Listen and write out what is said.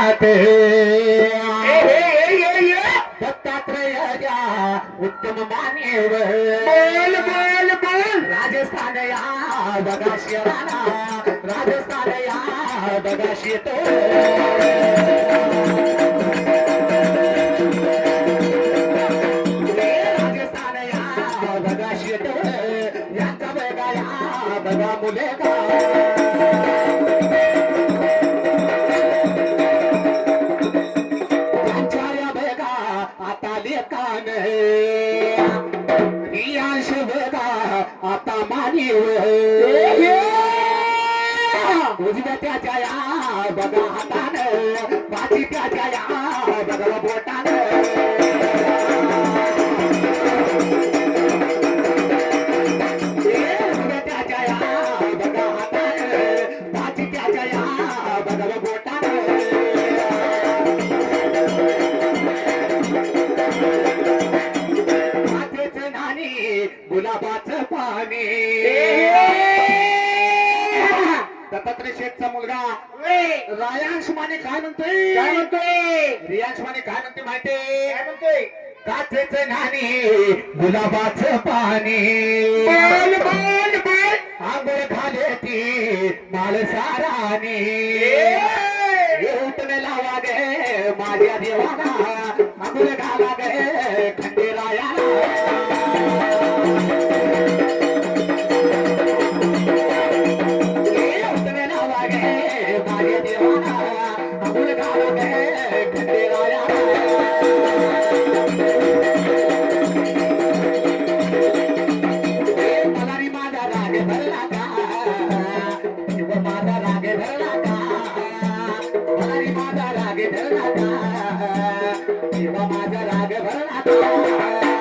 जगात दत्तात्रयाच्या उत्तम मान्यव बोल बोल बोल राजस्थान या बघा शिराला राजस्थान या बघा शेतो राजस्थान या बघा शेतो यांचा बघा या बघा मुले का आता मानीव उजव्या त्याच्या या बघा हातानं बाजी त्याच्या या बघा बोटानं उजव्या त्याच्या या बघा हातानं बाजी त्याच्या या बघा बोटानं गुलाबाचं पाणी दत्तात्रय शेठचा मुलगा रायांश माने काय म्हणतोय रियांश माने काय म्हणते माहिती काचेचं नाणी गुलाबाचं पाणी बोल बोल बोल आंघोळ घाले ती माळसाराने उठणे लावा गे माझ्या देवाला आंघोळ घाला गे खंडेरायाला माझा राग भरला